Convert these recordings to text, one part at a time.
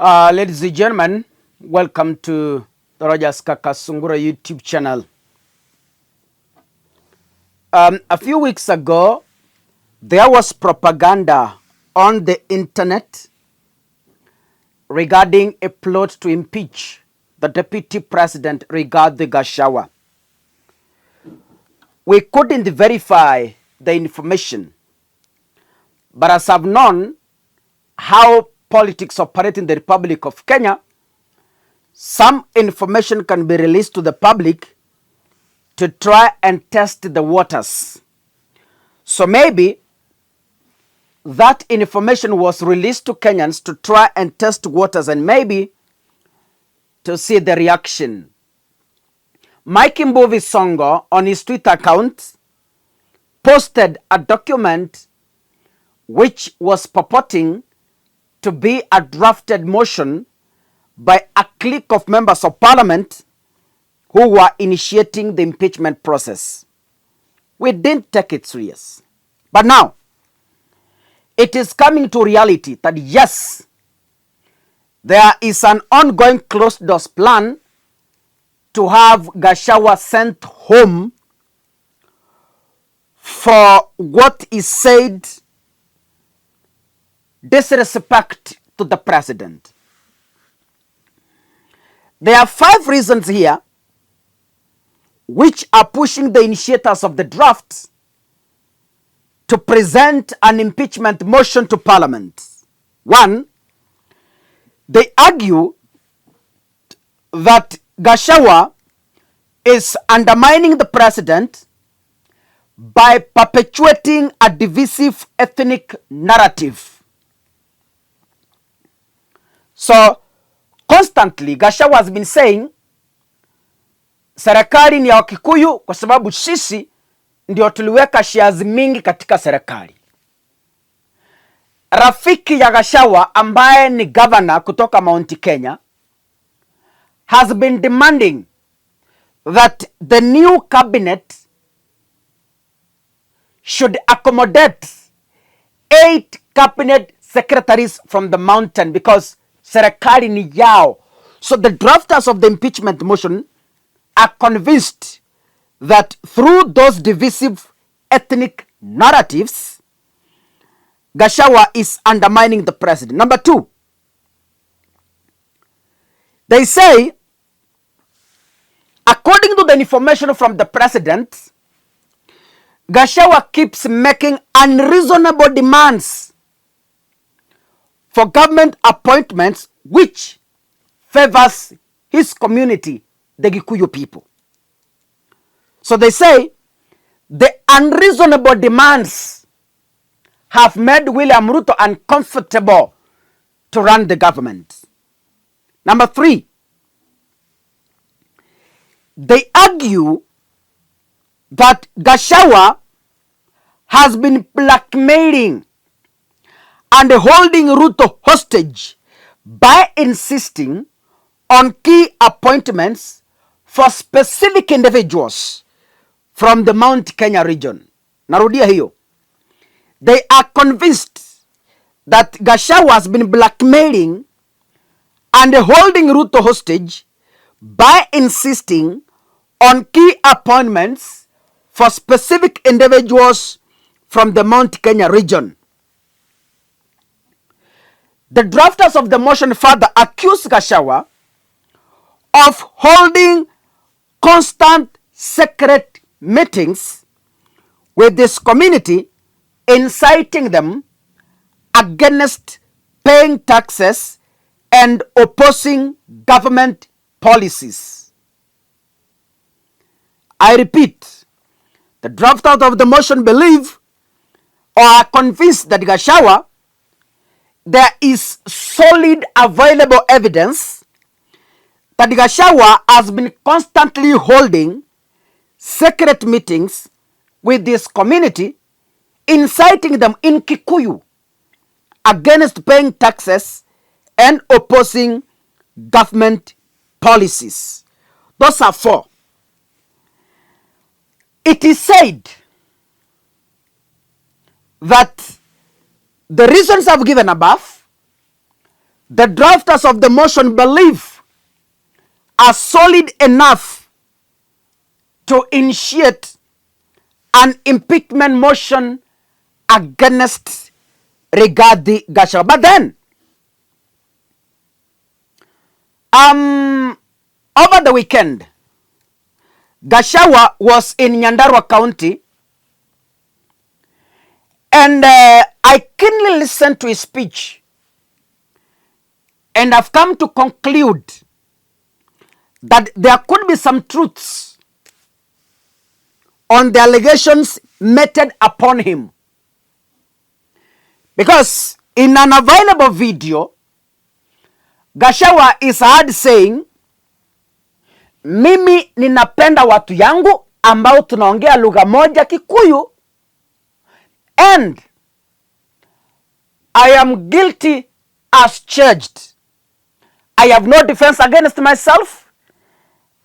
Ladies and gentlemen, welcome to the Rogers Kakasungura YouTube channel. A few weeks ago, there was propaganda on the internet regarding a plot to impeach the Deputy President Rigathi Gachagua. We couldn't verify the information, but as I've known how politics operate in the Republic of Kenya, some information can be released to the public to try and test the waters. So maybe that information was released to Kenyans to try and test waters and maybe to see the reaction. Mike Bosongo on his Twitter account posted a document which was purporting to be a drafted motion by a clique of members of parliament who were initiating the impeachment process. We didn't take it serious. But now, it is coming to reality that yes, there is an ongoing closed doors plan to have Gachagua sent home for what is said disrespect to the president. There are 5 reasons here which are pushing the initiators of the draft to present an impeachment motion to Parliament. 1, they argue that Gachagua is undermining the president by perpetuating a divisive ethnic narrative. So, constantly, Gachagua has been saying, serikali ni ya Wakikuyu kwa sababu sisi ndio tuliweka shares mingi katika serikali. Rafiki ya Gachagua ambaye ni governor kutoka Mount Kenya has been demanding that the new cabinet should accommodate 8 cabinet secretaries from the mountain because serikali ni yao. So the drafters of the impeachment motion are convinced that through those divisive ethnic narratives, Gachagua is undermining the president. Number 2, they say, according to the information from the president, Gachagua keeps making unreasonable demands for government appointments which favors his community, the Gikuyu people. So they say the unreasonable demands have made William Ruto uncomfortable to run the government. Number 3, they argue that Gachagua has been blackmailing and holding Ruto hostage by insisting on key appointments for specific individuals from the Mount Kenya region. Narudia hiyo. They are convinced that Gachagua has been blackmailing and holding Ruto hostage by insisting on key appointments for specific individuals from the Mount Kenya region. The drafters of the motion further accuse Gachagua of holding constant secret meetings with this community, inciting them against paying taxes and opposing government policies. I repeat, the drafters of the motion believe or are convinced that Gachagua, there is solid available evidence that Gachagua has been constantly holding secret meetings with this community, inciting them in Kikuyu against paying taxes and opposing government policies. Those are 4. It is said that the reasons I've given above, the drafters of the motion believe are solid enough to initiate an impeachment motion against Rigathi Gachagua. But then, over the weekend, Gachagua was in Nyandarua County, and I keenly listened to his speech, and I've come to conclude that there could be some truths on the allegations meted upon him. Because in an available video, Gachagua is heard saying, mimi ninapenda watu yangu ambao tunaongea lugha moja Kikuyu, and I am guilty as charged. I have no defense against myself,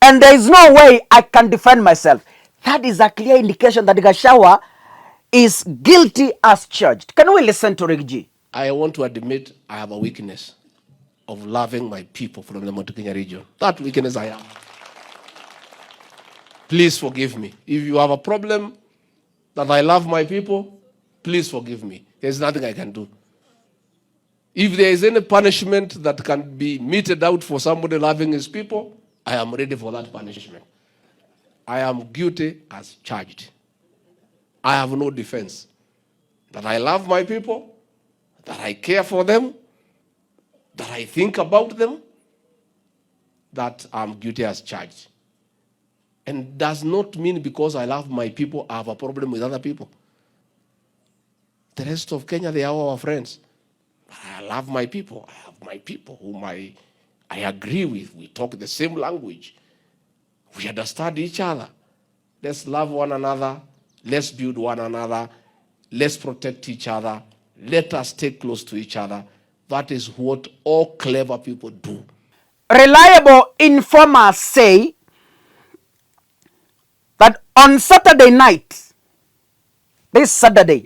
and there is no way I can defend myself. That is a clear indication that Gachagua is guilty as charged. Can we listen to Rigji? I want to admit I have a weakness of loving my people from the Mount Kenya region. That weakness I have. Please forgive me. If you have a problem that I love my people, please forgive me. There's nothing I can do. If there is any punishment that can be meted out for somebody loving his people, I am ready for that punishment. I am guilty as charged. I have no defense. That I love my people, that I care for them, that I think about them, that I'm guilty as charged. And does not mean because I love my people, I have a problem with other people. The rest of Kenya, they are our friends. But I love my people. I have my people whom I agree with. We talk the same language. We understand each other. Let's love one another. Let's build one another. Let's protect each other. Let us stay close to each other. That is what all clever people do. Reliable informers say that on Saturday night, this Saturday,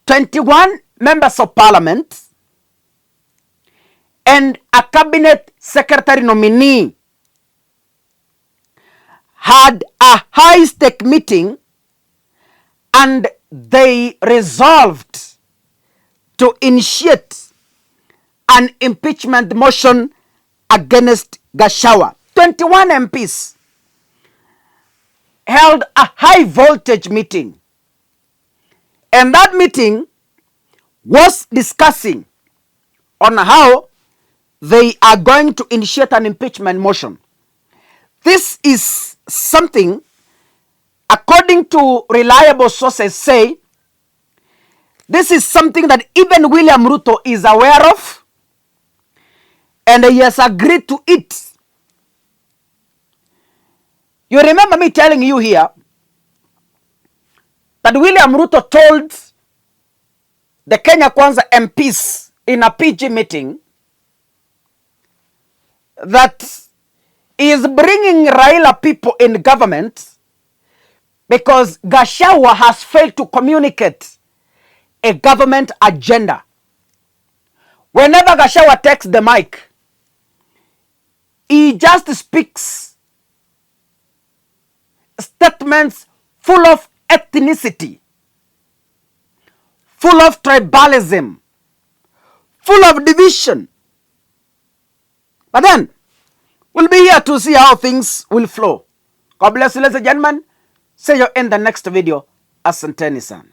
21 members of parliament and a cabinet secretary nominee had a high-stake meeting, and they resolved to initiate an impeachment motion against Gachagua. 21 MPs held a high-voltage meeting, and that meeting was discussing on how they are going to initiate an impeachment motion. This is something, according to reliable sources say, this is something that even William Ruto is aware of, and he has agreed to it. You remember me telling you here that William Ruto told the Kenya Kwanza MPs in a PG meeting that he is bringing Raila people in government because Gachagua has failed to communicate a government agenda. Whenever Gachagua takes the mic, he just speaks statements full of ethnicity, full of tribalism, full of division. But then, we'll be here to see how things will flow. God bless you, ladies and gentlemen. See you in the next video. Asanteni sana.